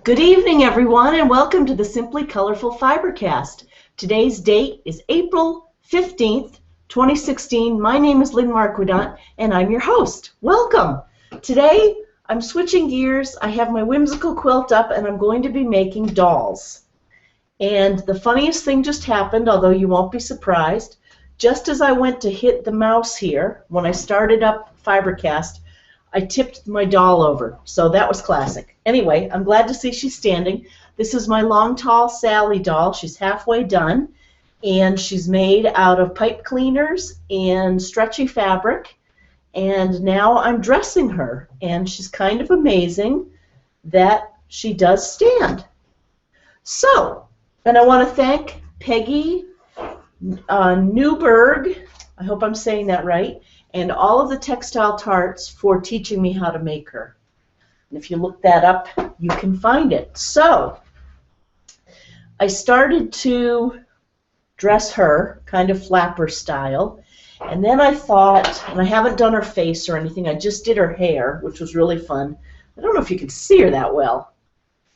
Good evening, everyone, and welcome to the Simply Colorful FiberCast. Today's date is April 15th, 2016. My name is Lynn, and I'm your host. Welcome. Today, I'm switching gears. I have my whimsical quilt up, and I'm going to be making dolls. And the funniest thing just happened, although you won't be surprised. Just as I went to hit the mouse here, when I started up FiberCast, I tipped my doll over, so that was classic. Anyway, I'm glad to see she's standing. This is my Long Tall Sally doll. She's halfway done, and she's made out of pipe cleaners and stretchy fabric, and now I'm dressing her, and she's kind of amazing that she does stand. So, and I want to thank Peggy Newberg, I hope I'm saying that right, and all of the Textile Tarts for teaching me how to make her. And if you look that up, you can find it. So, I started to dress her, kind of flapper style, and then I thought, and I haven't done her face or anything, I just did her hair, which was really fun. I don't know if you can see her that well.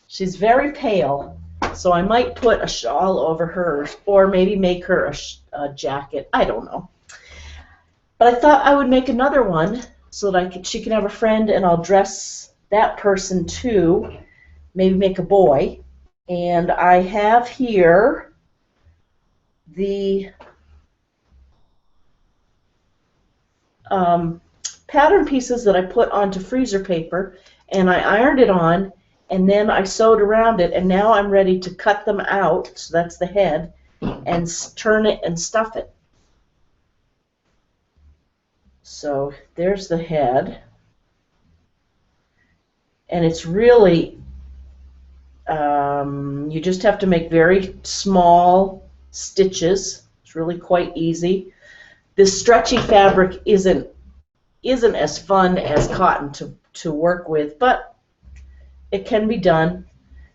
She's very pale, so I might put a shawl over hers, or maybe make her a jacket. I don't know. But I thought I would make another one so that she can have a friend, and I'll dress that person too, maybe make a boy. And I have here the pattern pieces that I put onto freezer paper, and I ironed it on, and then I sewed around it, and now I'm ready to cut them out, so that's the head, and turn it and stuff it. So there's the head, and it's really, you just have to make very small stitches. It's really quite easy. This stretchy fabric isn't as fun as cotton to work with, but it can be done.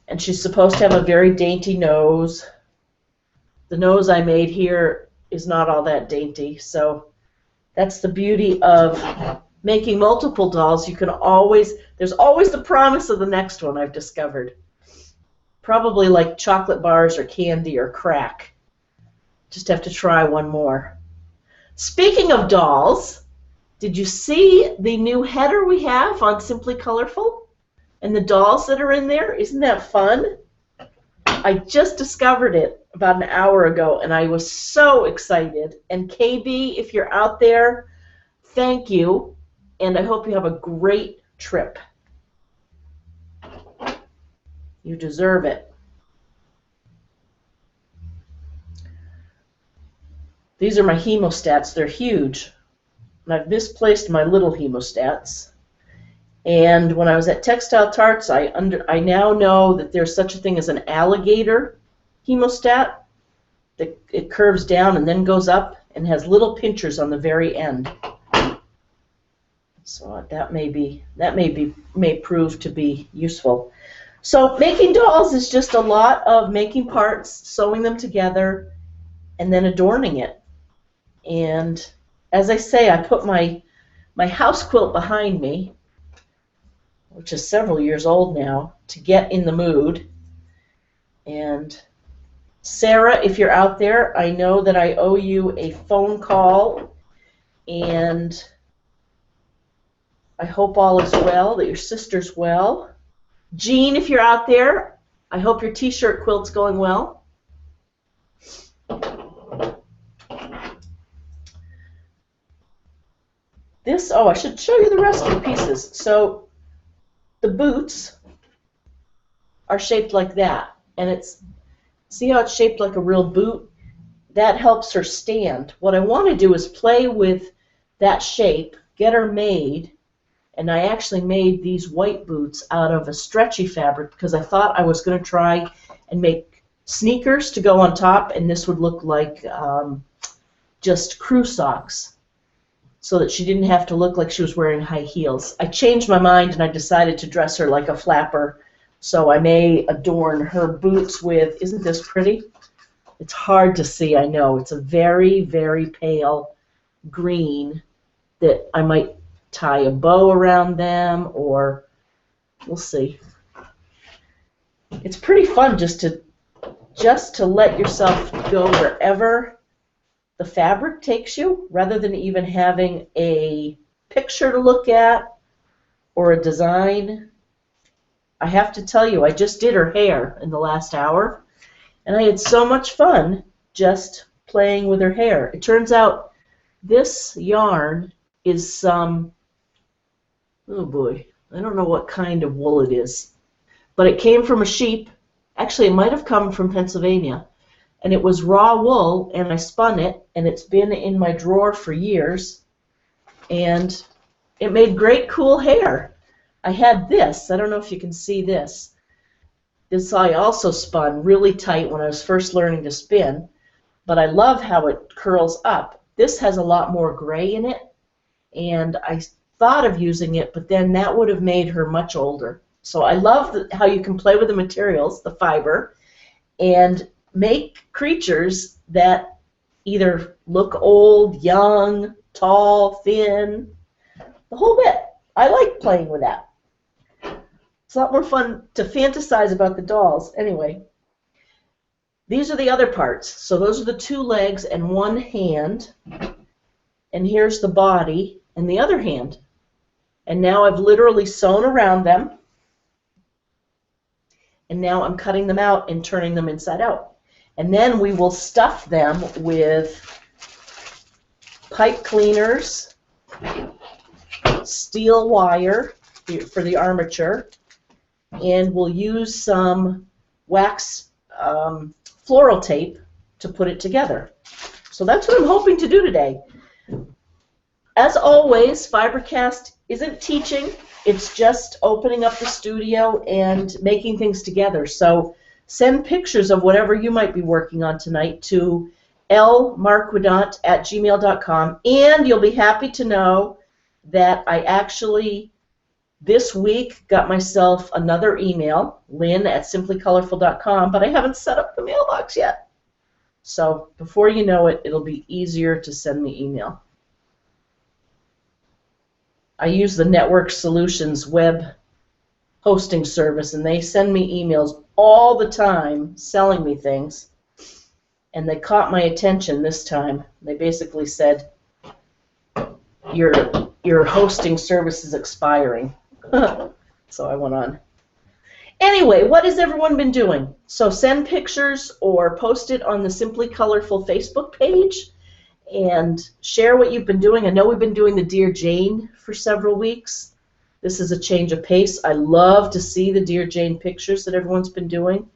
And she's supposed to have a very dainty nose. The nose I made here is not all that dainty, so that's the beauty of making multiple dolls. You can always, there's always the promise of the next one, I've discovered. Probably like chocolate bars or candy or crack. Just have to try one more. Speaking of dolls, did you see the new header we have on Simply Colorful? And the dolls that are in there? Isn't that fun? I just discovered it about an hour ago, and I was so excited. And KB, if you're out there, thank you, and I hope you have a great trip. You deserve it. These are my hemostats. They're huge, and I've misplaced my little hemostats. And when I was at Textile Tarts, I now know that there's such a thing as an alligator hemostat. That it curves down and then goes up and has little pinchers on the very end. So that may prove to be useful. So making dolls is just a lot of making parts, sewing them together, and then adorning it. And as I say, I put my house quilt behind me, which is several years old now, to get in the mood. And Sarah, if you're out there, I know that I owe you a phone call, and I hope all is well, that your sister's well. Jean, if you're out there, I hope your t-shirt quilt's going well. I should show you the rest of the pieces. So the boots are shaped like that, and see how it's shaped like a real boot? That helps her stand. What I want to do is play with that shape, get her made, and I actually made these white boots out of a stretchy fabric because I thought I was going to try and make sneakers to go on top, and this would look like just crew socks, so that she didn't have to look like she was wearing high heels. I changed my mind, and I decided to dress her like a flapper, so I may adorn her boots with, isn't this pretty? It's hard to see, I know. It's a very, very pale green that I might tie a bow around them, or we'll see. It's pretty fun just to let yourself go wherever the fabric takes you, rather than even having a picture to look at or a design. I have to tell you, I just did her hair in the last hour, and I had so much fun just playing with her hair. It turns out this yarn is some, oh boy, I don't know what kind of wool it is, but it came from a sheep. Actually, it might have come from Pennsylvania, and it was raw wool, and I spun it, and it's been in my drawer for years, and it made great, cool hair. I had this. I don't know if you can see this. This I also spun really tight when I was first learning to spin, but I love how it curls up. This has a lot more gray in it, and I thought of using it, but then that would have made her much older. So I love how you can play with the materials, the fiber, and make creatures that either look old, young, tall, thin, the whole bit. I like playing with that. It's a lot more fun to fantasize about the dolls. Anyway, these are the other parts. So those are the 2 legs and 1 hand. And here's the body and the other hand. And now I've literally sewn around them. And now I'm cutting them out and turning them inside out. And then we will stuff them with pipe cleaners, steel wire for the armature, and we'll use some wax floral tape to put it together. So that's what I'm hoping to do today. As always, FiberCast isn't teaching, it's just opening up the studio and making things together. So send pictures of whatever you might be working on tonight to lmarquidant@gmail.com, and you'll be happy to know that I actually this week got myself another email, Lynn@simplycolorful.com, but I haven't set up the mailbox yet. So before you know it, it'll be easier to send me email. I use the Network Solutions web hosting service, and they send me emails all the time selling me things, and they caught my attention this time. They basically said, your hosting service is expiring. So I went on. Anyway, what has everyone been doing? So send pictures or post it on the Simply Colorful Facebook page and share what you've been doing. I know we've been doing the Dear Jane for several weeks. This is a change of pace. I love to see the Dear Jane pictures that everyone's been doing.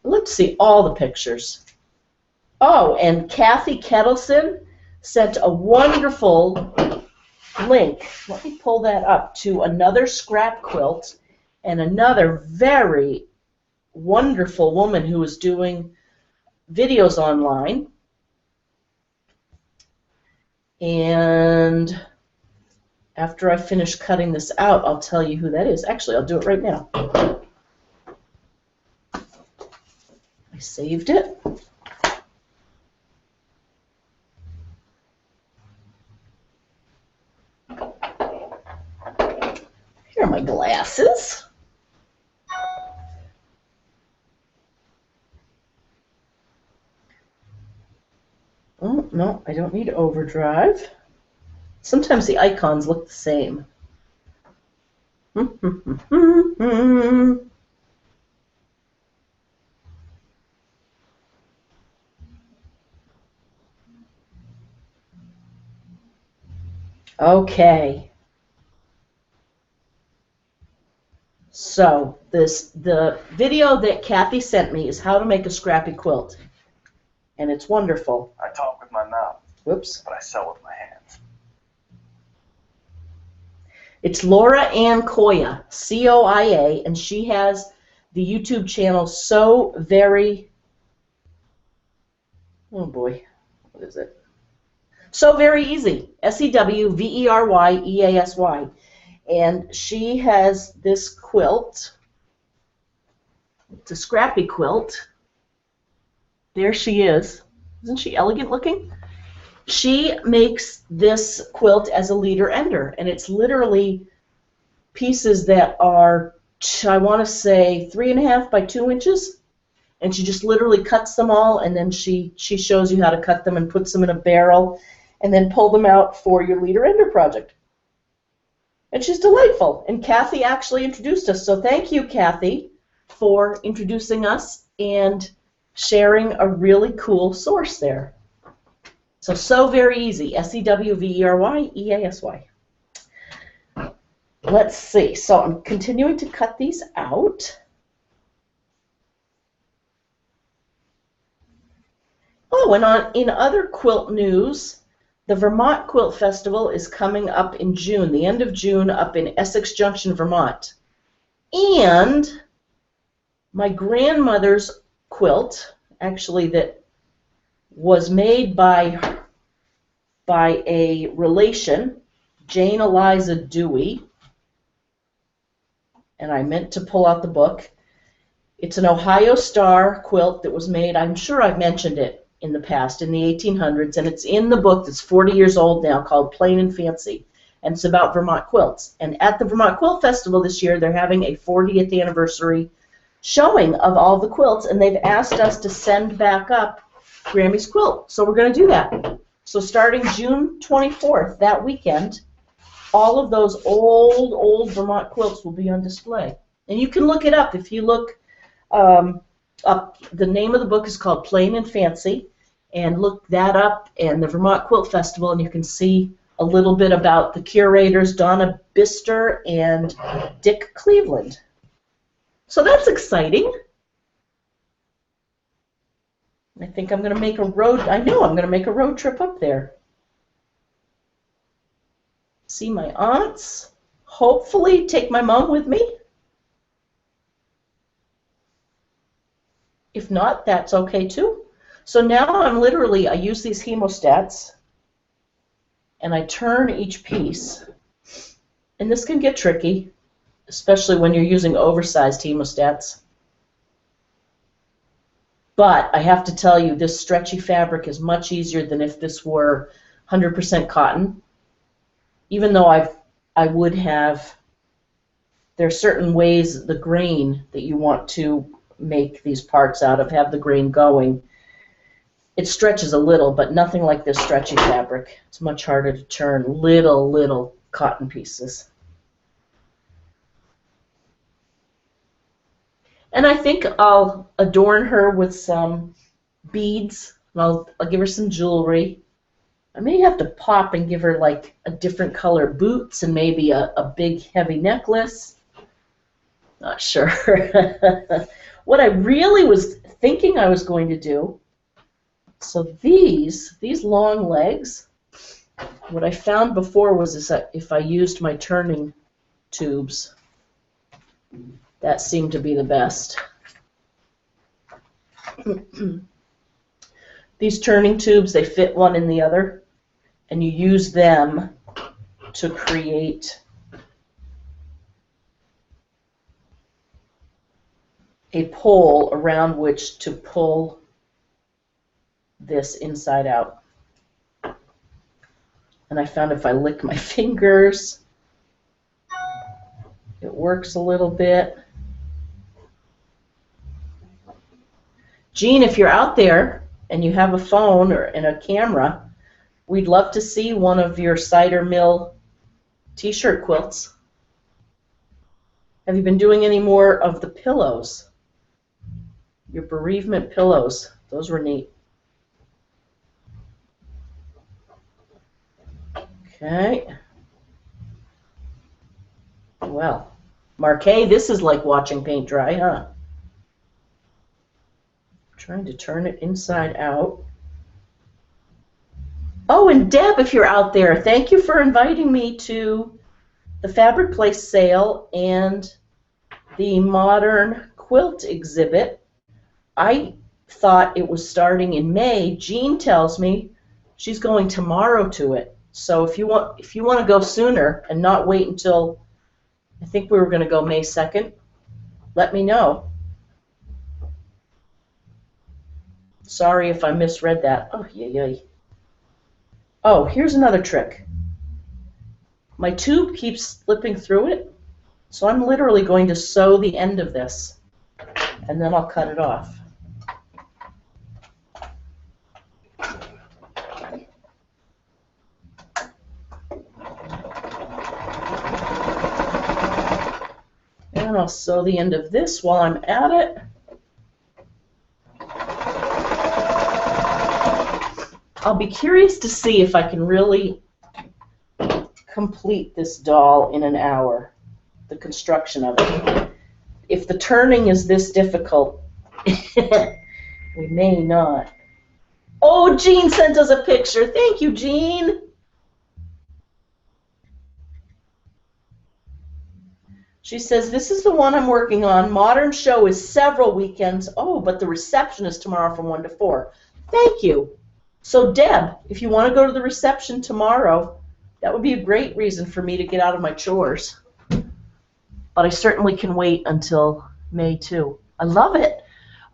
I'd love to see all the pictures. Oh, and Kathy Kettleson sent a wonderful link. Let me pull that up to another scrap quilt and another very wonderful woman who is doing videos online. And after I finish cutting this out, I'll tell you who that is. Actually, I'll do it right now. I saved it. Here are my glasses. Oh, no, I don't need overdrive. Sometimes the icons look the same. Okay. So the video that Kathy sent me is how to make a scrappy quilt. And it's wonderful. I talk with my mouth. Whoops. But I sew with my hands. It's Laura Ann Coya, C-O-I-A, and she has the YouTube channel So Very, oh boy, what is it? So Very Easy, S-E-W-V-E-R-Y-E-A-S-Y. And she has this quilt. It's a scrappy quilt. There she is. Isn't she elegant looking? She makes this quilt as a leader ender, and it's literally pieces that are I want to say 3.5 by 2 inches. And she just literally cuts them all, and then she shows you how to cut them and puts them in a barrel and then pull them out for your leader ender project. And she's delightful. And Kathy actually introduced us. So thank you, Kathy, for introducing us and sharing a really cool source there. So very easy. SEWVERYEASY. Let's see. So I'm continuing to cut these out. Oh, and in other quilt news, the Vermont Quilt Festival is coming up in June, the end of June, up in Essex Junction, Vermont. And my grandmother's quilt, actually, that was made by a relation, Jane Eliza Dewey, and I meant to pull out the book. It's an Ohio Star quilt that was made, I'm sure I've mentioned it in the past, in the 1800s, and it's in the book that's 40 years old now called Plain and Fancy, and it's about Vermont quilts. And at the Vermont Quilt Festival this year, they're having a 40th anniversary showing of all the quilts, and they've asked us to send back up Grammy's quilt. So we're going to do that. So starting June 24th, that weekend, all of those old Vermont quilts will be on display. And you can look it up. If you look up, the name of the book is called Plain and Fancy, and look that up and the Vermont Quilt Festival, and you can see a little bit about the curators, Donna Bister and Dick Cleveland. So that's exciting. I think I'm going to make a road, I know I'm going to make a road trip up there. See my aunts, hopefully take my mom with me. If not, that's okay too. So now I'm literally, I use these hemostats and I turn each piece. And this can get tricky, especially when you're using oversized hemostats. But I have to tell you, this stretchy fabric is much easier than if this were 100% cotton. Even though I would have, there are certain ways the grain that you want to make these parts out of, have the grain going. It stretches a little, but nothing like this stretchy fabric. It's much harder to turn little cotton pieces. And I think I'll adorn her with some beads. I'll give her some jewelry. I may have to pop and give her like a different color boots and maybe a big heavy necklace. Not sure. What I really was thinking I was going to do, so these long legs, what I found before was that if I used my turning tubes, that seemed to be the best. These turning tubes, they fit one in the other, and you use them to create a pole around which to pull this inside out. And I found if I lick my fingers, it works a little bit. Jean, if you're out there and you have a phone and a camera, we'd love to see one of your cider mill t-shirt quilts. Have you been doing any more of the pillows? Your bereavement pillows. Those were neat. Okay. Well, Marquet, this is like watching paint dry, huh? Trying to turn it inside out. Oh, and Deb, if you're out there, thank you for inviting me to the Fabric Place sale and the Modern Quilt exhibit. I thought it was starting in May. Jean tells me she's going tomorrow to it. So if you want to go sooner and not wait until, I think we were going to go May 2nd, let me know. Sorry if I misread that. Oh, yay. Oh, here's another trick. My tube keeps slipping through it, So I'm literally going to sew the end of this, and then I'll cut it off. And I'll sew the end of this while I'm at it. I'll be curious to see if I can really complete this doll in an hour, the construction of it. If the turning is this difficult, we may not. Oh, Jean sent us a picture. Thank you, Jean. She says, this is the one I'm working on. Modern show is several weekends. Oh, but the reception is tomorrow from 1 to 4. Thank you. So, Deb, if you want to go to the reception tomorrow, that would be a great reason for me to get out of my chores. But I certainly can wait until May, too. I love it.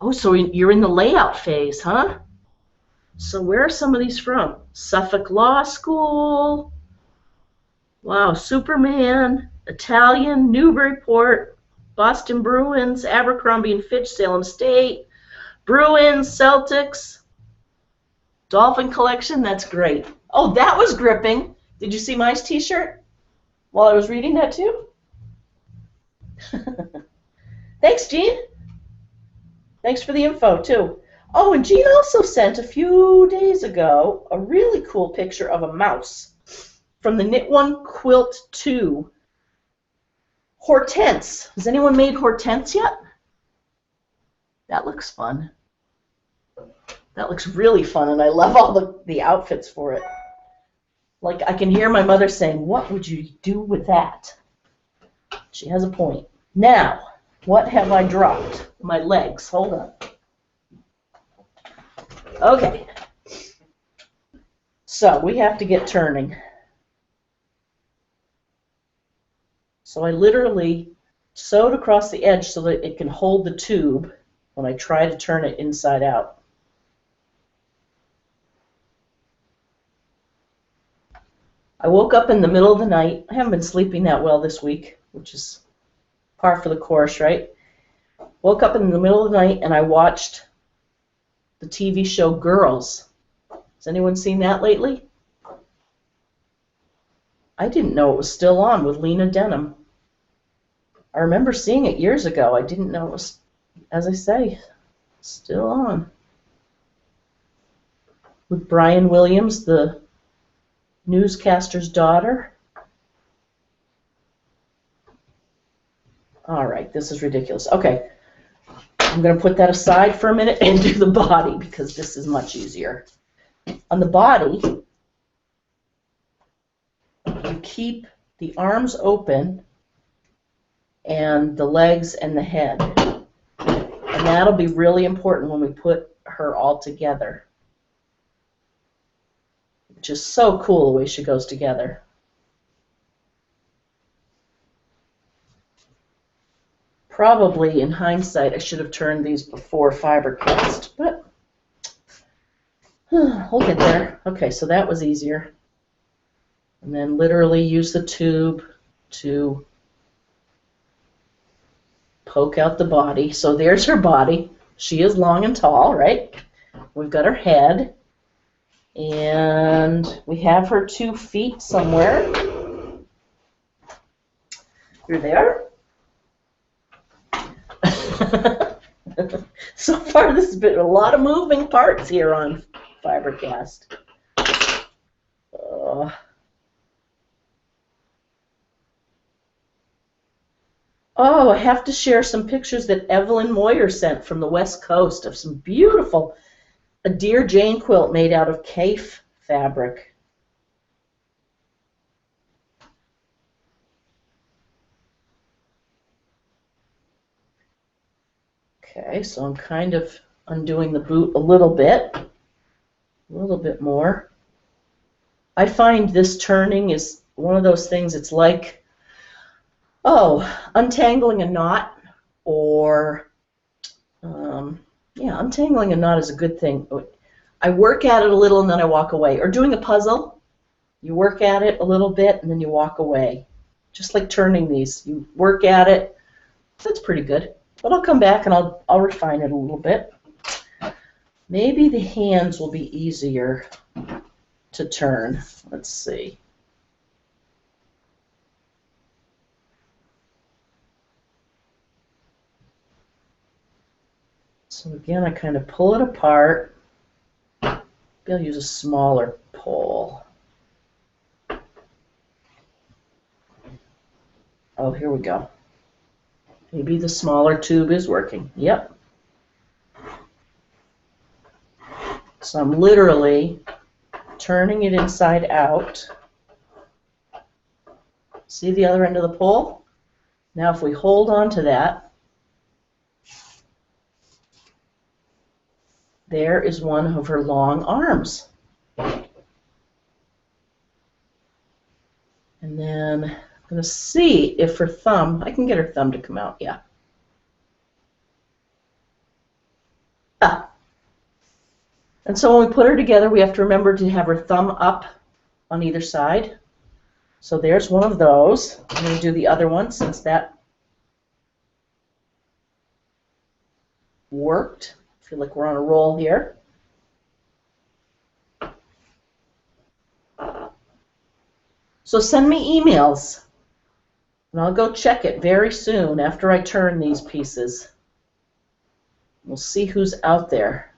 Oh, so you're in the layout phase, huh? So where are some of these from? Suffolk Law School. Wow, Superman, Italian, Newburyport, Boston Bruins, Abercrombie and Fitch, Salem State, Bruins, Celtics, Dolphin Collection. That's great. Oh, that was gripping. Did you see my t-shirt while I was reading that too? Thanks, Jean. Thanks for the info, too. Oh, and Jean also sent a few days ago a really cool picture of a mouse from the Knit One Quilt 2. Hortense. Has anyone made Hortense yet? That looks fun. That looks really fun, and I love all the outfits for it. Like, I can hear my mother saying, what would you do with that? She has a point. Now, what have I dropped? My legs. Hold on. Okay. So, we have to get turning. So I literally sewed across the edge so that it can hold the tube when I try to turn it inside out. I woke up in the middle of the night. I haven't been sleeping that well this week, which is par for the course, right? Woke up in the middle of the night and I watched the TV show Girls. Has anyone seen that lately? I didn't know it was still on with Lena Dunham. I remember seeing it years ago. I didn't know it was, as I say, still on. With Brian Williams, the newscaster's daughter. All right, this is ridiculous. Okay, I'm going to put that aside for a minute and do the body because this is much easier. On the body, you keep the arms open and the legs and the head. And that'll be really important when we put her all together. Which is so cool the way she goes together. Probably, in hindsight, I should have turned these before FiberCast, but we'll get there. Okay, so that was easier. And then literally use the tube to poke out the body. So there's her body. She is long and tall, right? We've got her head. And we have her 2 feet somewhere. Here they are. So far, this has been a lot of moving parts here on FiberCast. Oh, I have to share some pictures that Evelyn Moyer sent from the West Coast of some beautiful, a Dear Jane quilt made out of Kaif fabric. Okay, so I'm kind of undoing the boot a little bit more. I find this turning is one of those things, it's like, untangling a knot, or, yeah, untangling a knot is a good thing. I work at it a little and then I walk away. Or doing a puzzle, you work at it a little bit and then you walk away. just like turning these. You work at it. That's pretty good. But I'll come back and I'll refine it a little bit. Maybe the hands will be easier to turn. Let's see. So again, I kind of pull it apart. Maybe I'll use a smaller pole. Oh, here we go. Maybe the smaller tube is working. Yep. So I'm literally turning it inside out. See the other end of the pole? Now if we hold on to that, there is one of her long arms. And then I'm going to see if her thumb, I can get her thumb to come out, yeah. Ah. And so when we put her together, we have to remember to have her thumb up on either side. So there's one of those. I'm going to do the other one since that worked. I feel like we're on a roll here. So send me emails, and I'll go check it very soon after I turn these pieces. We'll see who's out there.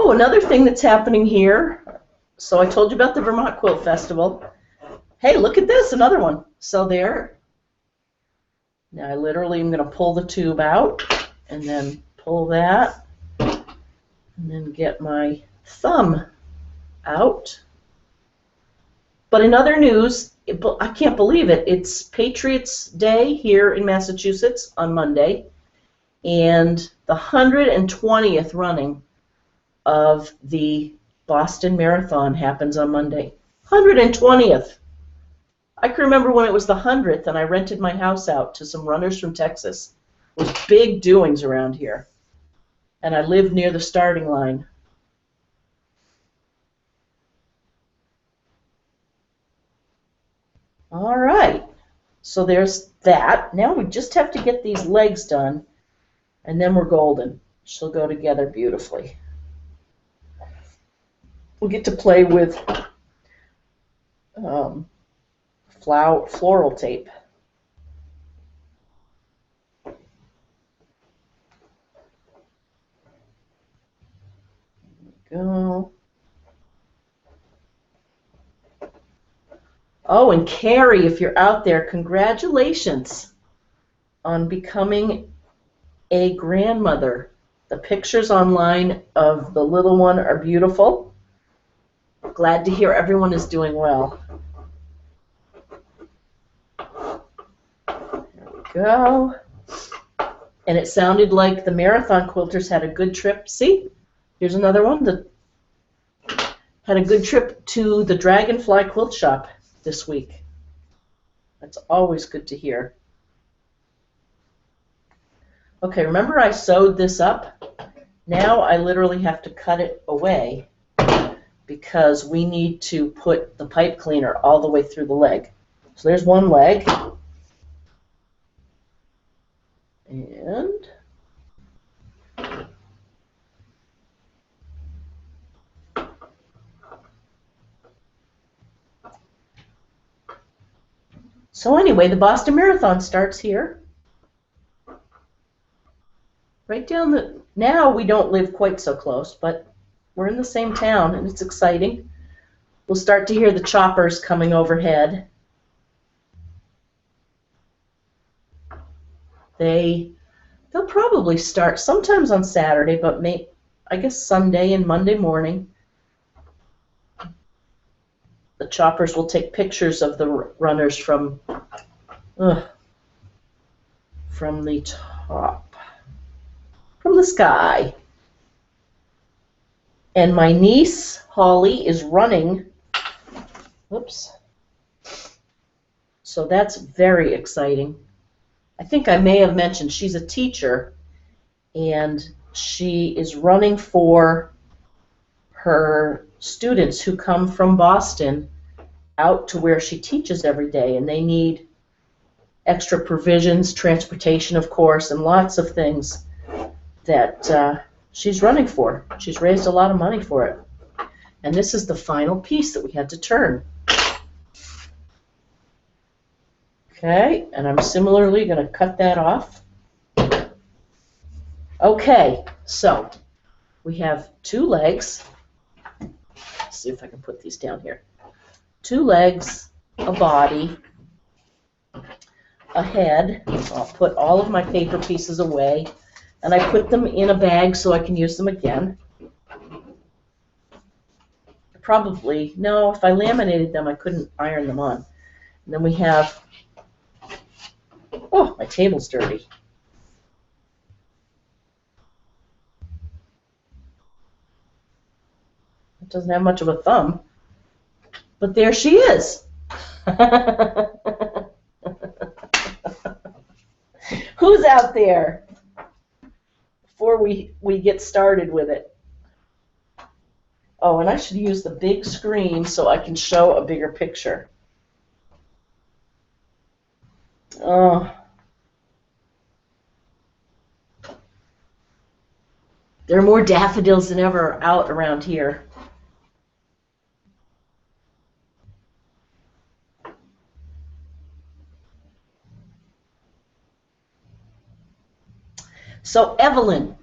Oh, another thing that's happening here. So I told you about the Vermont Quilt Festival. Hey, look at this, another one. So there. Now I literally am going to pull the tube out and then pull that and then get my thumb out. But in other news, I can't believe it. It's Patriots Day here in Massachusetts on Monday, and the 120th running of the Boston Marathon happens on Monday. 120th. I can remember when it was the 100th and I rented my house out to some runners from Texas. It was big doings around here. And I lived near the starting line. All right. So there's that. Now we just have to get these legs done, and then we're golden. She'll go together beautifully. We'll get to play with floral tape. There we go. Oh, and Carrie, if you're out there, congratulations on becoming a grandmother. The pictures online of the little one are beautiful. Glad to hear everyone is doing well. There we go. And it sounded like the marathon quilters had a good trip. See, here's another one that had a good trip to the Dragonfly Quilt Shop this week. That's always good to hear. Okay, remember I sewed this up? Now I literally have to cut it away because we need to put the pipe cleaner all the way through the leg. So there's one leg. And so anyway, the Boston Marathon starts here. Right down the, now we don't live quite so close, but we're in the same town and it's exciting. We'll start to hear the choppers coming overhead. They'll probably start sometimes on Saturday, but I guess Sunday and Monday morning. The choppers will take pictures of the runners from the top, from the sky. And my niece, Holly, is running. Whoops. So that's very exciting. I think I may have mentioned she's a teacher, and she is running for her students who come from Boston out to where she teaches every day, and they need extra provisions, transportation, of course, and lots of things that she's running for. She's raised a lot of money for it. And this is the final piece that we had to turn. Okay, and I'm similarly going to cut that off. Okay, so we have 2 legs. Let's see if I can put these down here. 2 legs, a body, a head. I'll put all of my paper pieces away, and I put them in a bag so I can use them again. Probably, no, if I laminated them, I couldn't iron them on. And then we have, oh, my table's dirty. It doesn't have much of a thumb, but there she is. Who's out there? Before we get started with it. Oh, and I should use the big screen so I can show a bigger picture. Oh. There are more daffodils than ever out around here. So Evelyn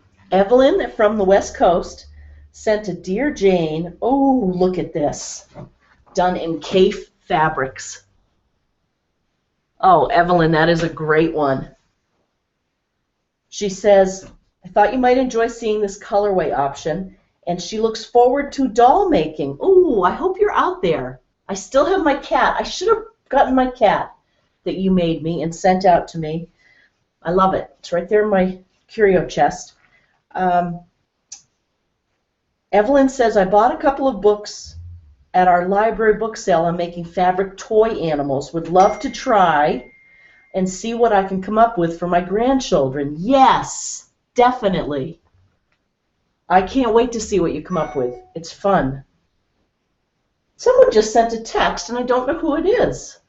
from the West Coast sent a Dear Jane. Oh, look at this. Done in Kaif fabrics. Oh, Evelyn, that is a great one. She says, I thought you might enjoy seeing this colorway option, and she looks forward to doll making. Oh, I hope you're out there. I still have my cat. I should have gotten my cat that you made me and sent out to me. I love it. It's right there in my curio chest. Evelyn says, I bought a couple of books at our library book sale on making fabric toy animals. Would love to try and see what I can come up with for my grandchildren. Yes, definitely. I can't wait to see what you come up with. It's fun. Someone just sent a text, and I don't know who it is.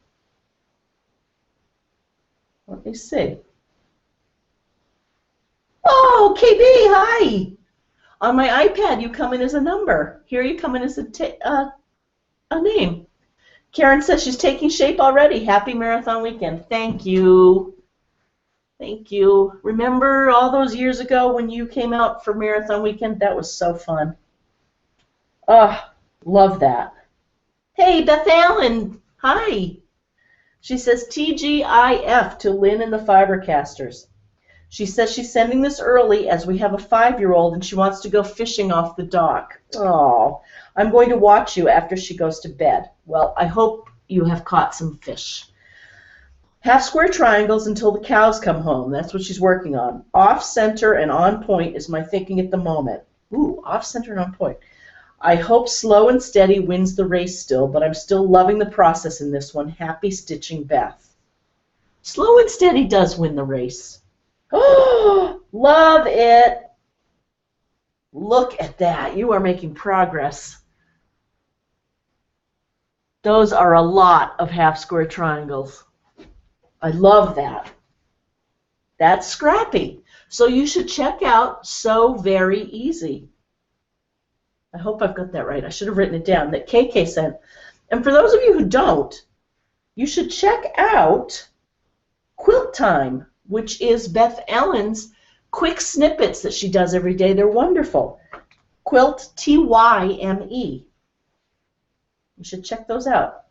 Let me see. Oh, KB, hi. On my iPad, you come in as a number. Here you come in as a name. Karen says she's taking shape already. Happy marathon weekend. Thank you. Thank you. Remember all those years ago when you came out for marathon weekend? That was so fun. Oh, love that. Hey, Beth Allen. Hi. She says TGIF to Lynn and the FiberCasters. She says she's sending this early as we have a 5-year-old and she wants to go fishing off the dock. Oh, I'm going to watch you after she goes to bed. Well, I hope you have caught some fish. Half square triangles until the cows come home. That's what she's working on. Off center and on point is my thinking at the moment. Ooh, off center and on point. I hope slow and steady wins the race still, but I'm still loving the process in this one. Happy stitching, Beth. Slow and steady does win the race. Oh, love it. Look at that. You are making progress. Those are a lot of half square triangles. I love that. That's scrappy. So you should check out So Very Easy. I hope I've got that right. I should have written it down, that KK sent. And for those of you who don't, you should check out Quilt Time, which is Beth Allen's quick snippets that she does every day. They're wonderful. Quilt, T-Y-M-E. You should check those out.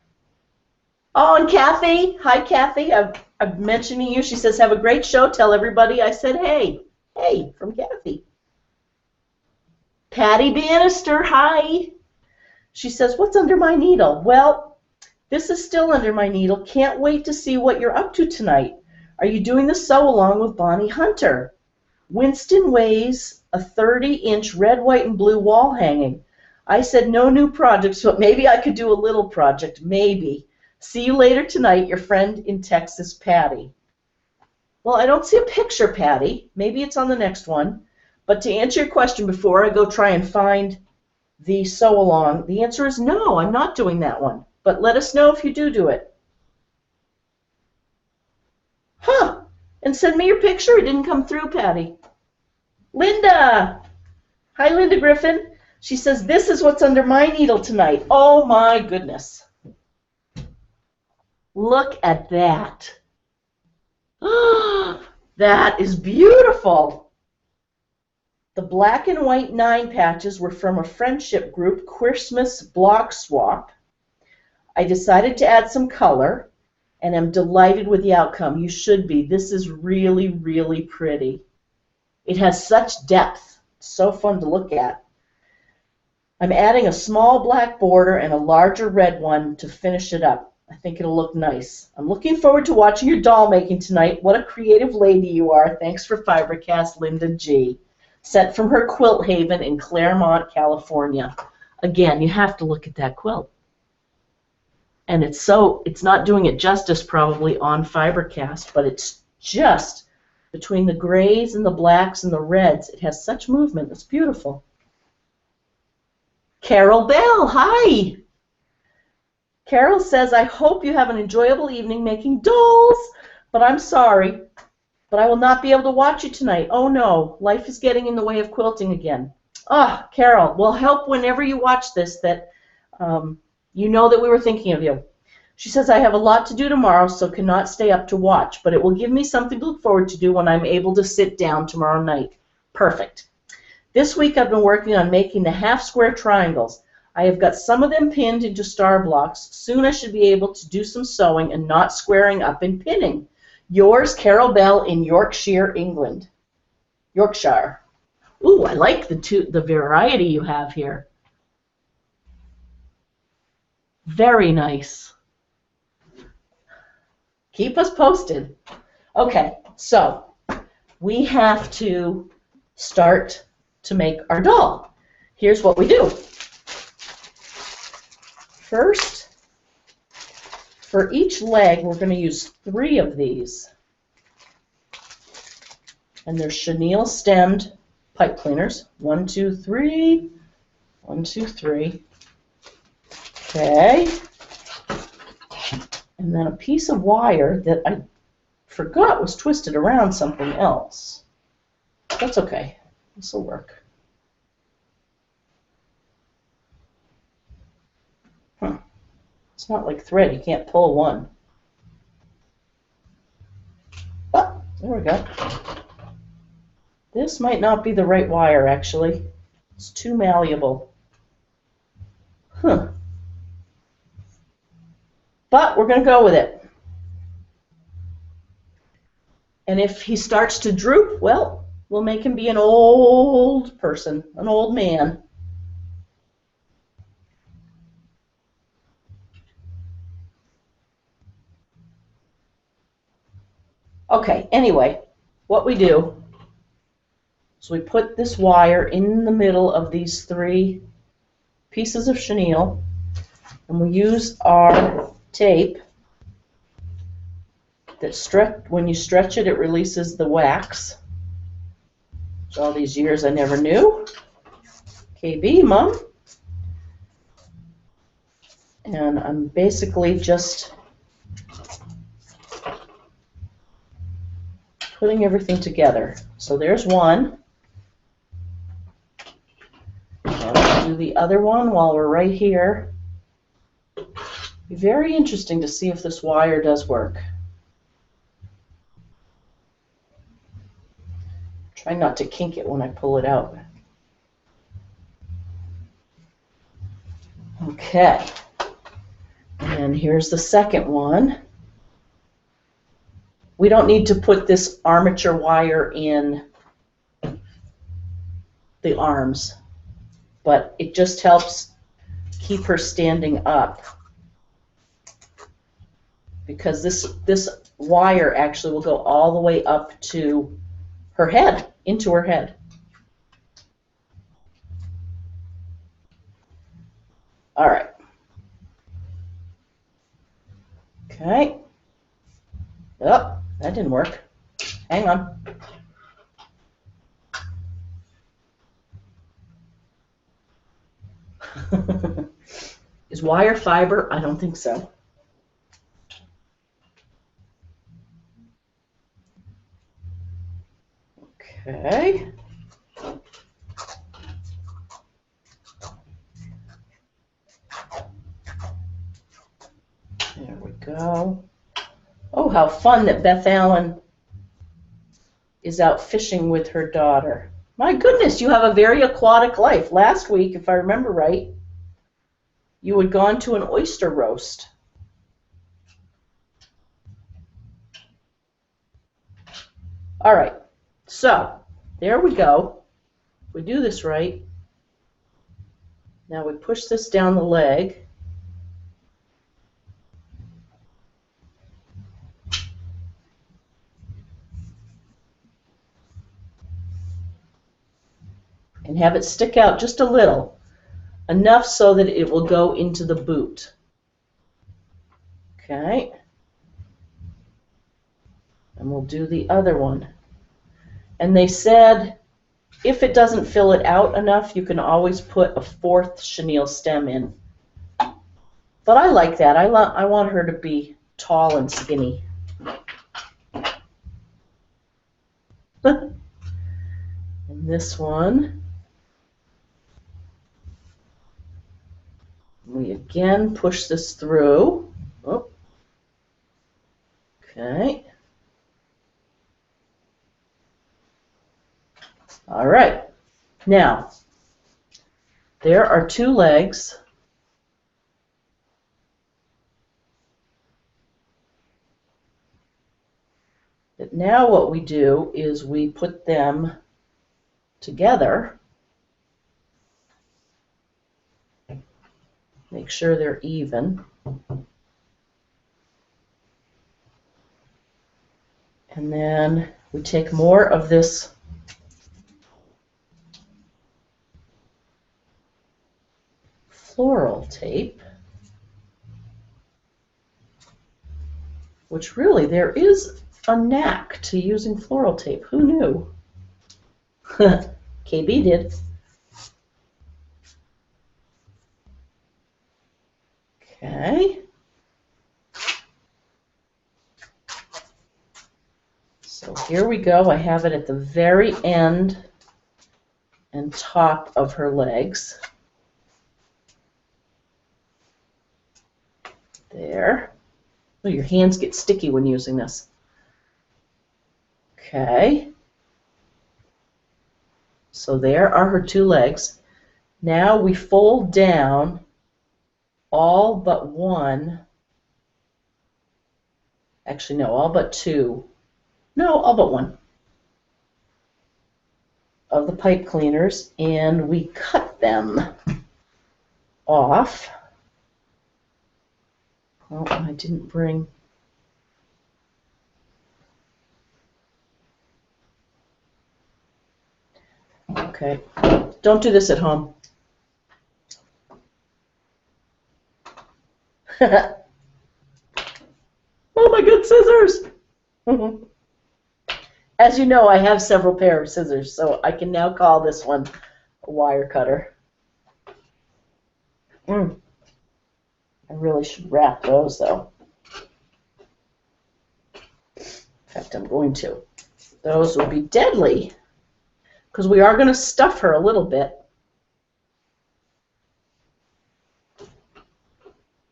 Oh, and Kathy. Hi, Kathy. I'm mentioning you. She says, have a great show. Tell everybody I said hey. Hey, from Kathy. Patty Bannister. Hi. She says, what's under my needle? Well, this is still under my needle. Can't wait to see what you're up to tonight. Are you doing the sew along with Bonnie Hunter? Winston weighs a 30-inch red, white, and blue wall hanging. I said no new projects, but maybe I could do a little project. Maybe. See you later tonight, your friend in Texas, Patty. Well, I don't see a picture, Patty. Maybe it's on the next one. But to answer your question before I go try and find the sew along? The answer is no, I'm not doing that one. But let us know if you do it. Huh, and send me your picture. It didn't come through, Patty. Linda! Hi, Linda Griffin. She says, this is what's under my needle tonight. Oh my goodness. Look at that. That is beautiful. The black and white 9 patches were from a friendship group, Christmas Block Swap. I decided to add some color, and I'm delighted with the outcome. You should be. This is really, really pretty. It has such depth. So fun to look at. I'm adding a small black border and a larger red one to finish it up. I think it'll look nice. I'm looking forward to watching your doll making tonight. What a creative lady you are. Thanks for FiberCast, Linda G. Sent from her quilt haven in Claremont, California. Again, you have to look at that quilt. And it's not doing it justice probably on FiberCast, but it's just between the grays and the blacks and the reds. It has such movement. It's beautiful. Carol Bell, hi. Carol says, I hope you have an enjoyable evening making dolls, but I'm sorry, but I will not be able to watch you tonight. Oh no, life is getting in the way of quilting again. Ah, Carol, we'll help whenever you watch this that you know that we were thinking of you. She says, I have a lot to do tomorrow, so cannot stay up to watch, but it will give me something to look forward to do when I'm able to sit down tomorrow night. Perfect. This week I've been working on making the half-square triangles. I have got some of them pinned into star blocks. Soon I should be able to do some sewing and not squaring up and pinning. Yours, Carol Bell in Yorkshire, England. Yorkshire. Ooh, I like the variety you have here. Very nice. Keep us posted. Okay, so we have to start to make our doll. Here's what we do. First, for each leg, we're going to use 3 of these. And they're chenille stemmed pipe cleaners. 1, 2, 3. 1, 2, 3. Okay. And then a piece of wire that I forgot was twisted around something else. That's okay. This will work. It's not like thread. You can't pull one. Oh, there we go. This might not be the right wire, actually. It's too malleable. Huh. But we're going to go with it. And if he starts to droop, well, we'll make him be an old person, an old man. Okay, anyway, what we do is we put this wire in the middle of these 3 pieces of chenille, and we use our tape that when you stretch it, it releases the wax. So all these years I never knew. KB, Mom. And I'm basically just putting everything together. So there's one. And we'll do the other one while we're right here. Be very interesting to see if this wire does work. Try not to kink it when I pull it out. Okay. And here's the second one. We don't need to put this armature wire in the arms, but it just helps keep her standing up, because this wire actually will go all the way up to her head, into her head. All right. Okay. Oh, that didn't work. Hang on. Is wire fiber? I don't think so. Okay. There we go. Oh, how fun that Beth Allen is out fishing with her daughter. My goodness, you have a very aquatic life. Last week, if I remember right, you had gone to an oyster roast. All right, so there we go. If we do this right, now we push this down the leg. And have it stick out just a little, enough so that it will go into the boot. Okay. And we'll do the other one. And they said if it doesn't fill it out enough, you can always put a fourth chenille stem in. But I like that. I want her to be tall and skinny. And this one, we again push this through. Oh. Okay. All right. Now, there are two legs. But now what we do is we put them together. Make sure they're even. And then we take more of this floral tape, which really there is a knack to using floral tape. Who knew? KB did. Okay. So here we go. I have it at the very end and top of her legs. There. Oh, your hands get sticky when using this. Okay. So there are her two legs. Now we fold down all but one. Actually, no, all but two. No, all but one of the pipe cleaners, and we cut them off. Oh, I didn't bring. Okay, don't do this at home. Oh my good scissors! As you know, I have several pair of scissors, so I can now call this one a wire cutter. I really should wrap those, though. In fact, I'm going to. Those would be deadly, because we are going to stuff her a little bit.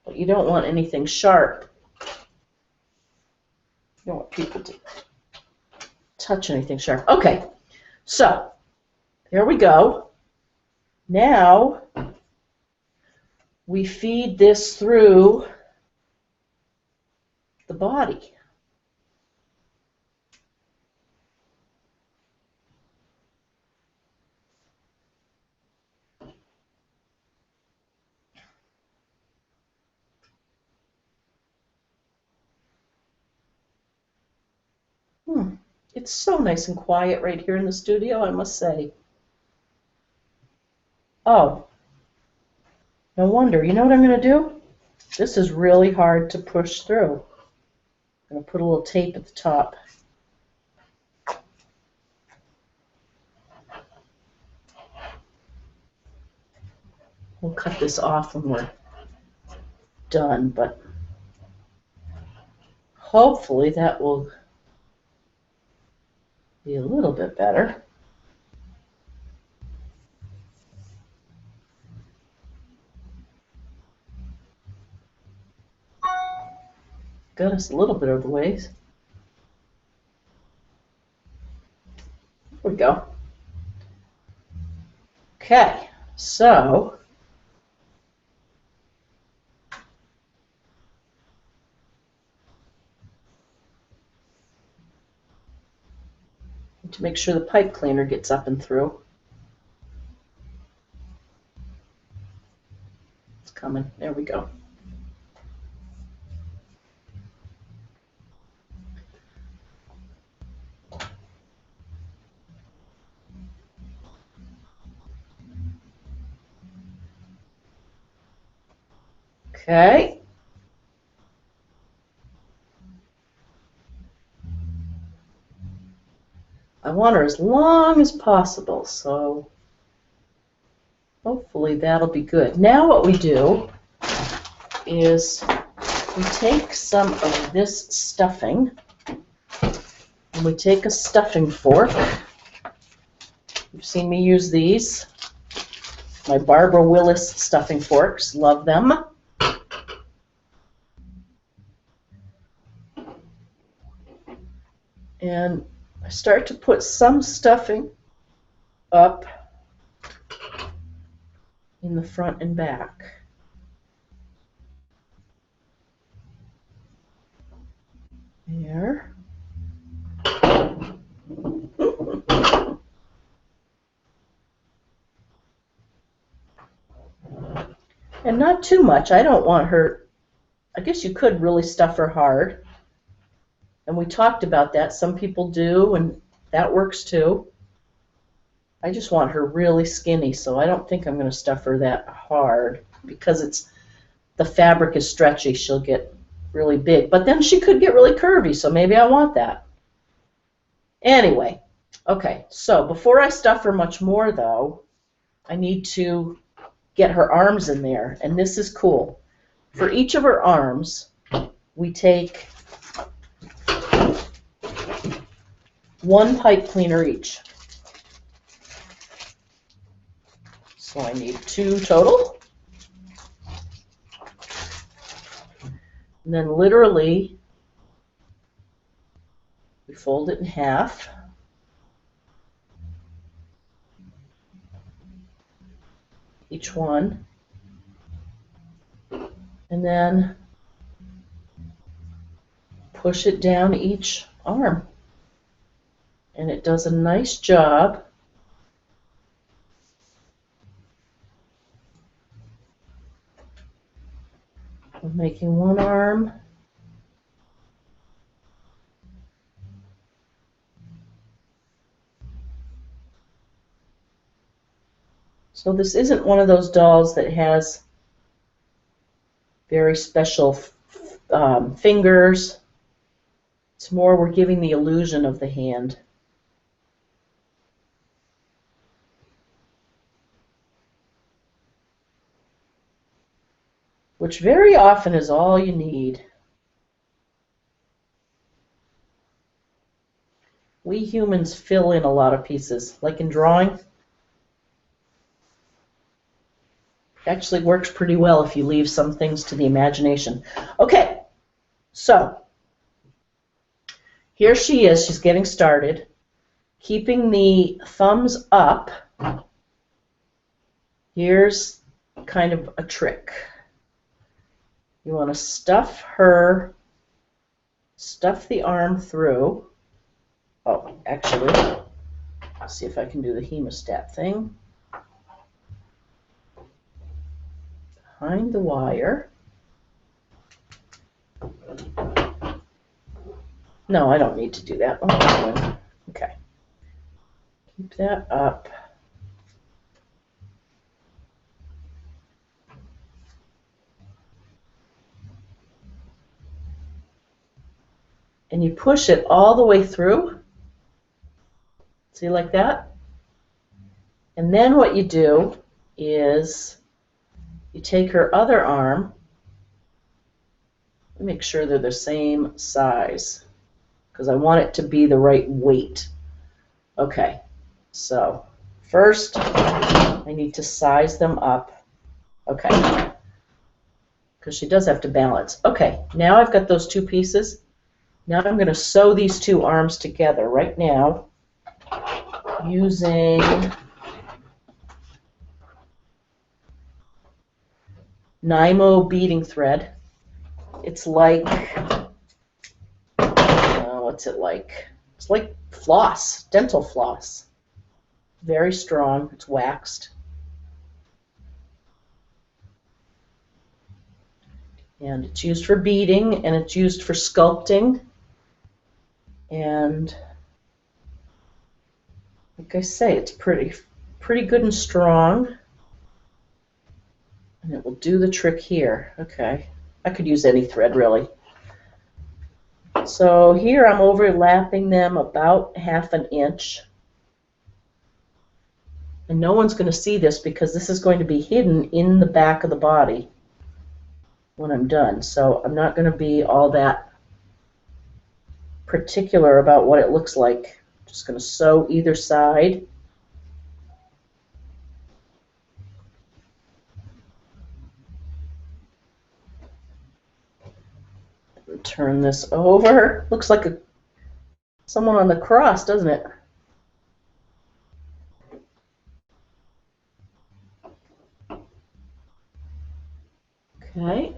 But you don't want anything sharp. You don't want people to touch anything sharp. Okay, so here we go. Now we feed this through the body. It's so nice and quiet right here in the studio, I must say. Oh, no wonder. You know what I'm going to do? This is really hard to push through. I'm going to put a little tape at the top. We'll cut this off when we're done, but hopefully that will be a little bit better. Got us a little bit of the ways. There we go. Okay, so to make sure the pipe cleaner gets up and through. It's coming. There we go. Okay. I want her as long as possible, so hopefully that'll be good. Now what we do is we take some of this stuffing and we take a stuffing fork. You've seen me use these. My Barbara Willis stuffing forks. Love them. And I start to put some stuffing up in the front and back. There. And not too much. I don't want her, I guess you could really stuff her hard. And we talked about that. Some people do, and that works too. I just want her really skinny, so I don't think I'm going to stuff her that hard because the fabric is stretchy. She'll get really big. But then she could get really curvy, so maybe I want that. Anyway, okay, so before I stuff her much more, though, I need to get her arms in there, and this is cool. For each of her arms, we take one pipe cleaner each. So I need 2 total. And then literally, we fold it in half. Each one. And then push it down each arm. And it does a nice job of making one arm so this isn't one of those dolls that has very special fingers. It's more we're giving the illusion of the hand. Which very often is all you need. We humans fill in a lot of pieces, like in drawing. Actually works pretty well if you leave some things to the imagination. Okay, so here she is. She's getting started. Keeping the thumbs up, here's kind of a trick. You want to stuff the arm through. Oh, actually, let's see if I can do the hemostat thing. Behind the wire. No, I don't need to do that. Oh, okay. Keep that up. And you push it all the way through. See, like that? And then what you do is you take her other arm, make sure they're the same size because I want it to be the right weight. Okay, so first I need to size them up. Okay, because she does have to balance. Okay, now I've got those two pieces. Now I'm going to sew these two arms together right now using Nymo beading thread. It's like, what's it like? It's like floss, dental floss. Very strong, it's waxed. And it's used for beading, and it's used for sculpting. And like I say, it's pretty good and strong. And it will do the trick here. Okay, I could use any thread really. So here I'm overlapping them about 1/2 inch. And no one's going to see this because this is going to be hidden in the back of the body when I'm done. So I'm not going to be all that particular about what it looks like. Just going to sew either side. Turn this over. Looks like someone on the cross, doesn't it? Okay.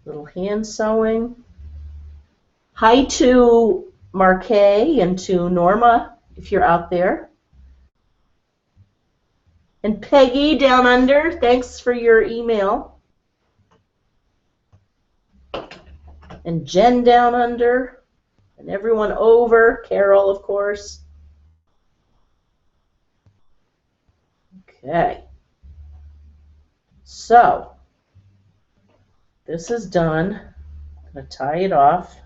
Little hand sewing. Hi to Marquet and to Norma, if you're out there. And Peggy down under, thanks for your email. And Jen down under. And everyone over. Carol, of course. Okay. So, this is done. I'm going to tie it off.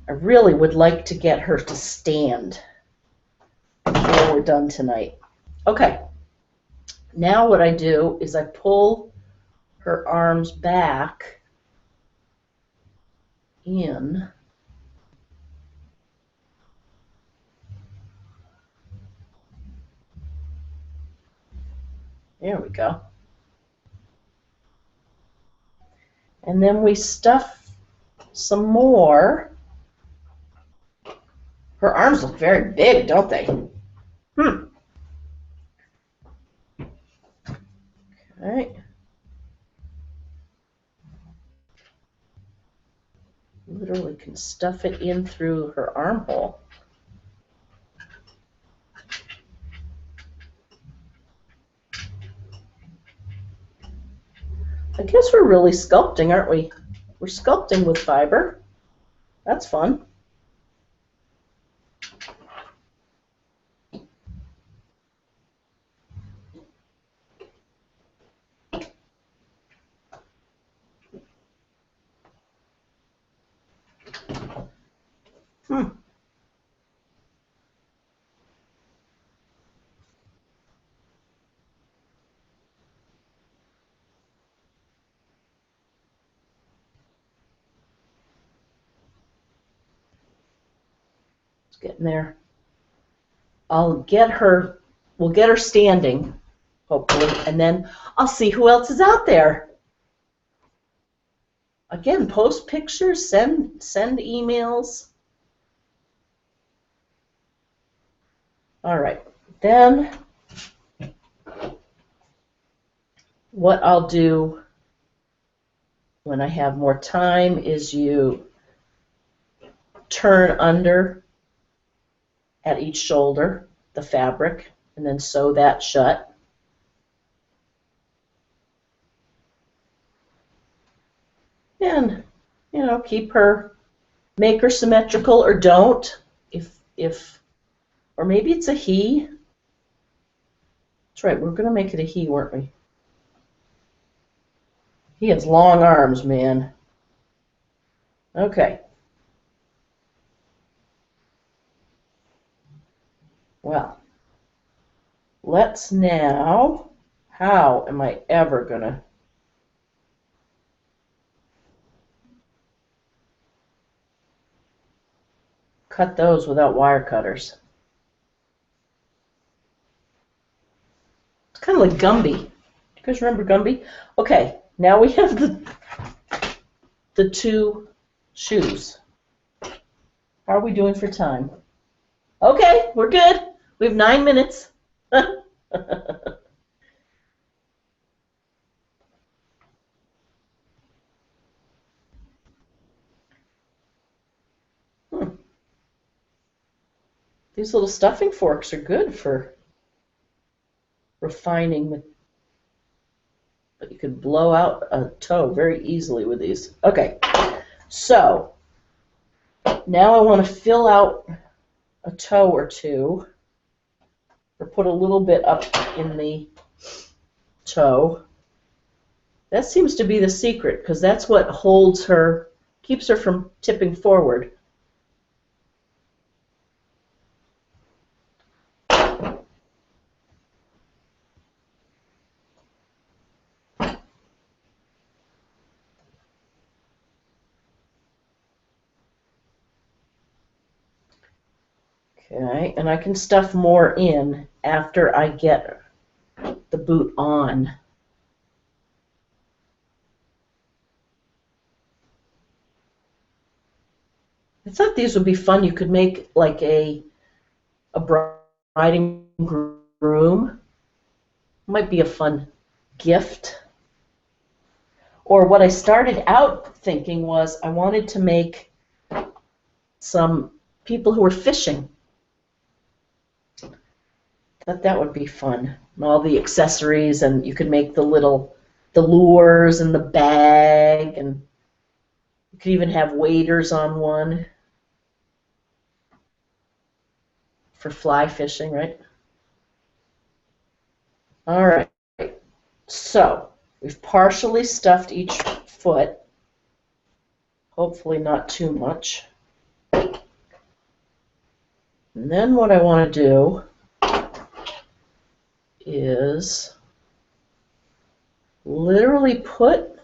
I really would like to get her to stand before we're done tonight. Okay. Now what I do is I pull her arms back in. There we go. And then we stuff some more. Her arms look very big, don't they? Okay. Literally can stuff it in through her armhole. I guess we're really sculpting, aren't we? We're sculpting with fiber. That's fun. It's getting there. We'll get her standing, hopefully, and then I'll see who else is out there. Again, post pictures, send emails. All right, then what I'll do when I have more time is you turn under at each shoulder the fabric and then sew that shut. And, you know, make her symmetrical or don't, or maybe it's a he. That's right, we're going to make it a he, weren't we? He has long arms, man. Okay. Well, let's now, how am I ever going to cut those without wire cutters? It's kind of like Gumby. Do you guys remember Gumby? Okay, now we have the two shoes. How are we doing for time? Okay, we're good. We have 9 minutes. These little stuffing forks are good for refining, but you could blow out a toe very easily with these. Okay, so now I want to fill out a toe or two, or put a little bit up in the toe. That seems to be the secret, because that's what holds her, keeps her from tipping forward. Okay, and I can stuff more in after I get the boot on. I thought these would be fun. You could make like a bride and groom. Might be a fun gift. Or what I started out thinking was I wanted to make some people who were fishing. Thought that would be fun. And all the accessories, and you could make the lures and the bag, and you could even have waders on one for fly fishing, right? All right. So we've partially stuffed each foot. Hopefully not too much. And then what I want to do is literally put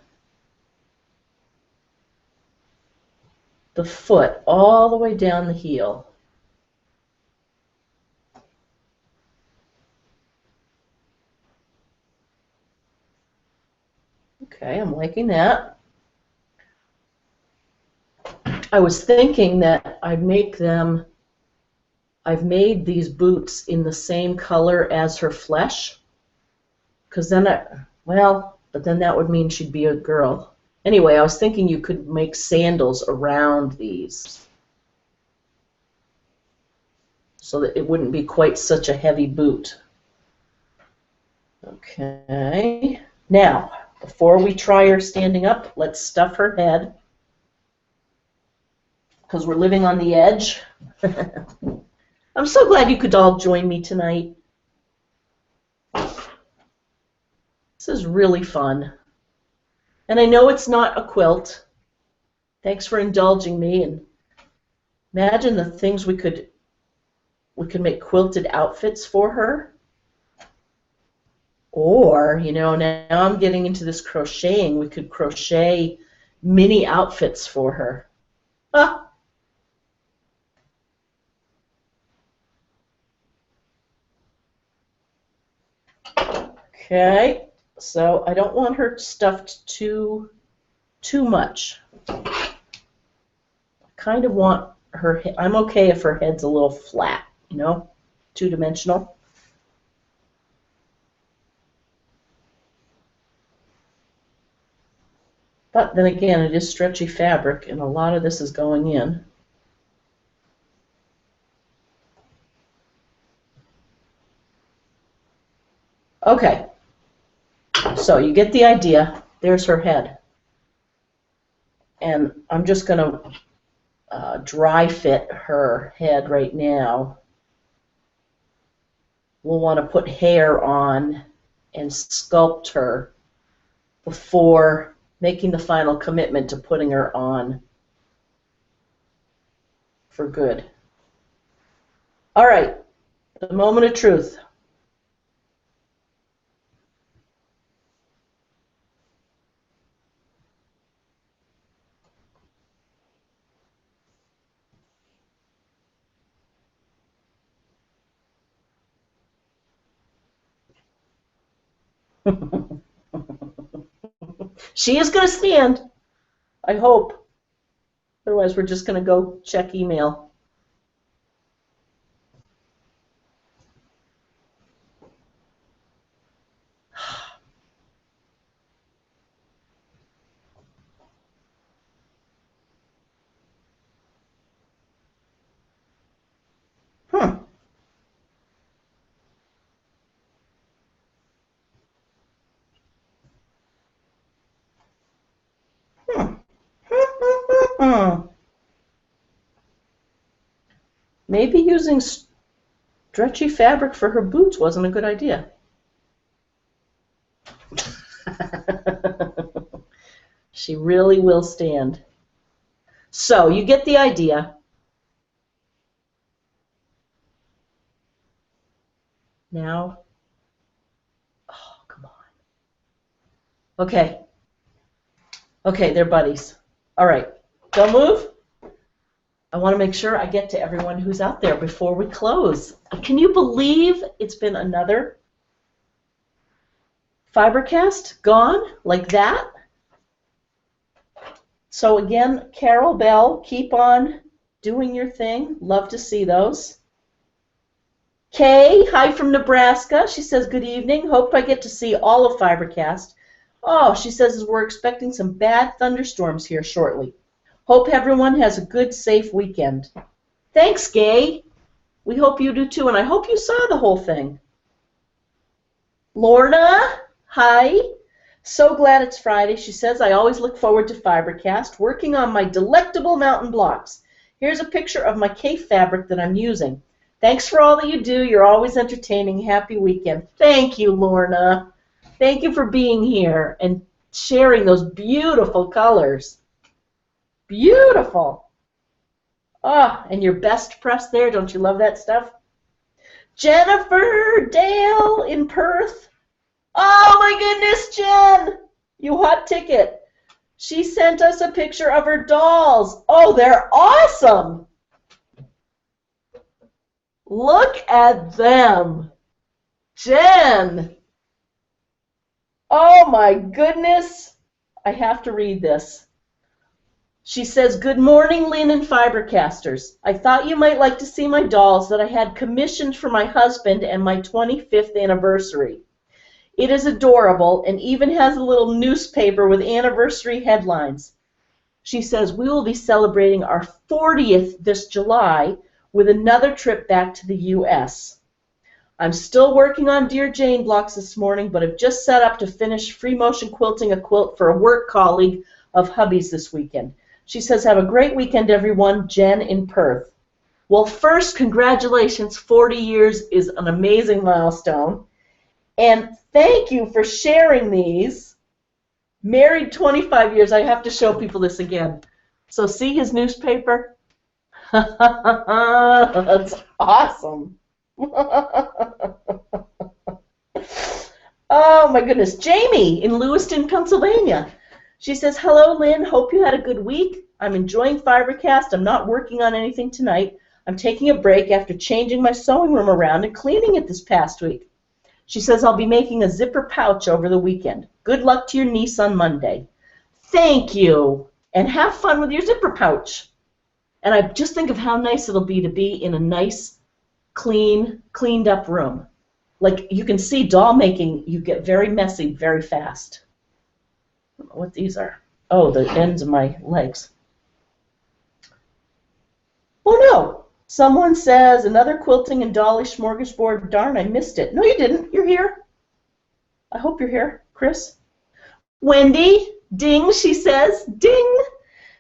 the foot all the way down the heel. Okay, I'm liking that. I was thinking that I've made these boots in the same color as her flesh, because then but then that would mean she'd be a girl. Anyway, I was thinking you could make sandals around these so that it wouldn't be quite such a heavy boot. Okay, now before we try her standing up, let's stuff her head, because we're living on the edge. I'm so glad you could all join me tonight. This is really fun. And I know it's not a quilt. Thanks for indulging me. And imagine the things we could make quilted outfits for her. Or, now I'm getting into this crocheting. We could crochet mini outfits for her. Ah. Okay, so I don't want her stuffed too much. I kind of want her, I'm okay if her head's a little flat, two-dimensional. But then again, it is stretchy fabric, and a lot of this is going in. Okay, so you get the idea. There's her head. And I'm just going to dry fit her head right now. We'll want to put hair on and sculpt her before making the final commitment to putting her on for good. All right, The moment of truth. She is going to stand, I hope. Otherwise, we're just going to go check email. Maybe using stretchy fabric for her boots wasn't a good idea. She really will stand. So, you get the idea. Now, oh, come on. Okay. Okay, they're buddies. All right, don't move. I want to make sure I get to everyone who's out there before we close. Can you believe it's been another FiberCast gone like that? So again, Carol Bell, keep on doing your thing. Love to see those. Kay, hi from Nebraska. She says, good evening. Hope I get to see all of FiberCast. Oh, she says we're expecting some bad thunderstorms here shortly. Hope everyone has a good, safe weekend. Thanks, Gay. We hope you do too, and I hope you saw the whole thing. Lorna, hi. So glad it's Friday. She says, I always look forward to FiberCast, working on my delectable mountain blocks. Here's a picture of my cave fabric that I'm using. Thanks for all that you do. You're always entertaining. Happy weekend. Thank you, Lorna. Thank you for being here and sharing those beautiful colors. Beautiful. Oh, and your best press there. Don't you love that stuff? Jennifer Dale in Perth. Oh, my goodness, Jen. You hot ticket. She sent us a picture of her dolls. Oh, they're awesome. Look at them. Jen. Oh, my goodness. I have to read this. She says, good morning, Lynn and FiberCasters. I thought you might like to see my dolls that I had commissioned for my husband and my 25th anniversary. It is adorable and even has a little newspaper with anniversary headlines. She says, we will be celebrating our 40th this July with another trip back to the U.S. I'm still working on Dear Jane blocks this morning, but I've just set up to finish free motion quilting a quilt for a work colleague of hubby's this weekend. She says, have a great weekend, everyone. Jen in Perth. Well, first, congratulations. 40 years is an amazing milestone. And thank you for sharing these. Married 25 years. I have to show people this again. So see his newspaper? That's awesome. Oh, my goodness. Jamie in Lewiston, Pennsylvania. She says, hello, Lynn. Hope you had a good week. I'm enjoying FiberCast. I'm not working on anything tonight. I'm taking a break after changing my sewing room around and cleaning it this past week. She says, I'll be making a zipper pouch over the weekend. Good luck to your niece on Monday. Thank you. And have fun with your zipper pouch. And I just think of how nice it'll be to be in a nice, cleaned up room. Like you can see doll making, you get very messy very fast. I don't know what these are. Oh, the ends of my legs. Oh no! Someone says another quilting and dolly smorgasbord. Darn, I missed it. No, you didn't. You're here. I hope you're here, Chris. Wendy, ding, she says. Ding!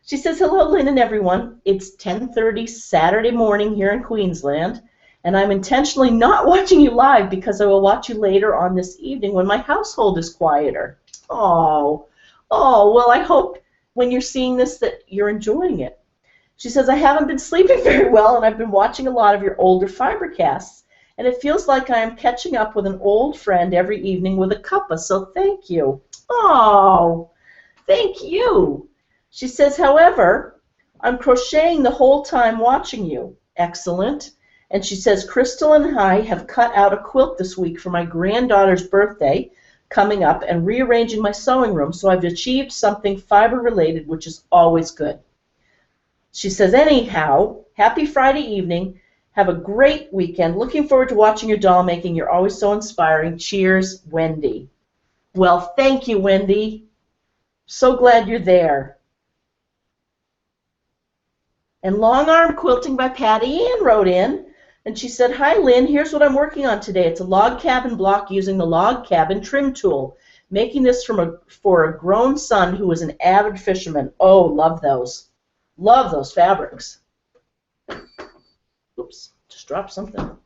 She says, hello, Lynn and everyone. It's 10:30 Saturday morning here in Queensland, and I'm intentionally not watching you live because I will watch you later on this evening when my household is quieter. Oh, well, I hope when you're seeing this that you're enjoying it. She says, I haven't been sleeping very well, and I've been watching a lot of your older FiberCasts, and it feels like I am catching up with an old friend every evening with a cuppa, so thank you. Oh, thank you. She says, however, I'm crocheting the whole time watching you. Excellent. And she says, Crystal and I have cut out a quilt this week for my granddaughter's birthday coming up and rearranging my sewing room, so I've achieved something fiber-related, which is always good. She says, anyhow, happy Friday evening. Have a great weekend. Looking forward to watching your doll making. You're always so inspiring. Cheers, Wendy. Well, thank you, Wendy. So glad you're there. And Long Arm Quilting by Patty Ann wrote in, and she said, hi, Lynn. Here's what I'm working on today. It's a log cabin block using the log cabin trim tool. Making this for a grown son who is an avid fisherman. Oh, love those. Love those fabrics. Oops, just dropped something.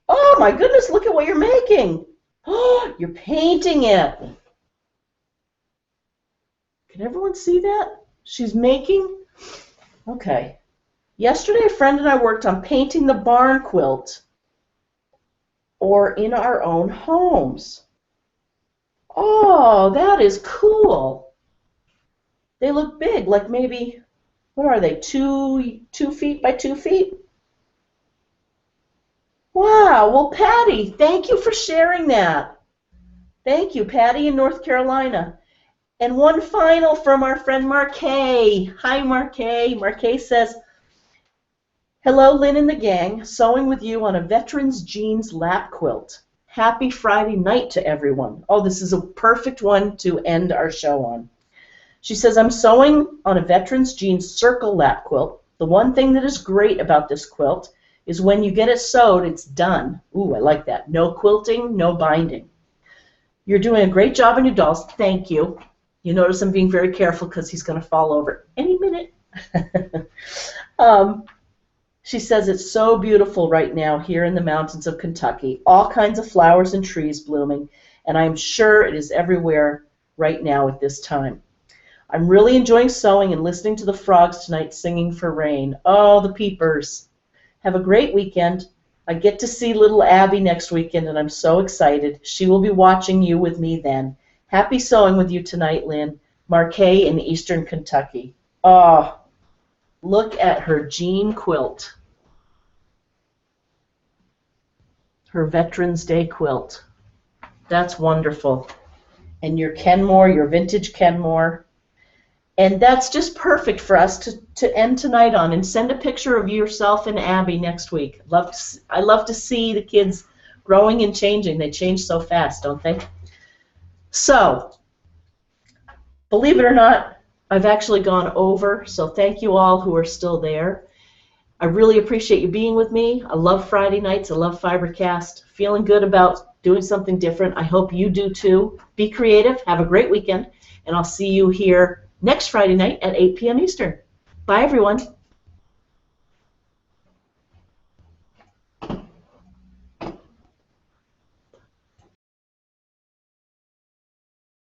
Oh, my goodness, look at what you're making. Oh, you're painting it. Can everyone see that? She's making? Okay. Yesterday, a friend and I worked on painting the barn quilt or in our own homes. Oh, that is cool. They look big, like maybe, what are they, 2 feet by 2 feet? Wow, well, Patty, thank you for sharing that. Thank you, Patty in North Carolina. And one final from our friend Marquet. Hi, Marquet. Marquet says, hello, Lynn and the gang. Sewing with you on a veteran's jeans lap quilt. Happy Friday night to everyone. Oh, this is a perfect one to end our show on. She says, I'm sewing on a veteran's jeans circle lap quilt. The one thing that is great about this quilt is when you get it sewed, it's done. Ooh, I like that. No quilting, no binding. You're doing a great job on your dolls. Thank you. You notice I'm being very careful because he's going to fall over any minute. She says it's so beautiful right now here in the mountains of Kentucky. All kinds of flowers and trees blooming, and I'm sure it is everywhere right now at this time. I'm really enjoying sewing and listening to the frogs tonight singing for rain. Oh, the peepers. Have a great weekend. I get to see little Abby next weekend, and I'm so excited. She will be watching you with me then. Happy sewing with you tonight, Lynn. Marquet in Eastern Kentucky. Oh, look at her jean quilt. Her Veterans Day quilt. That's wonderful. And your Kenmore, your vintage Kenmore. And that's just perfect for us to end tonight on. And send a picture of yourself and Abby next week. I love to see the kids growing and changing. They change so fast, don't they? So, believe it or not, I've actually gone over. So thank you all who are still there. I really appreciate you being with me. I love Friday nights. I love FiberCast. Feeling good about doing something different. I hope you do too. Be creative. Have a great weekend. And I'll see you here next Friday night at 8 p.m. Eastern. Bye, everyone.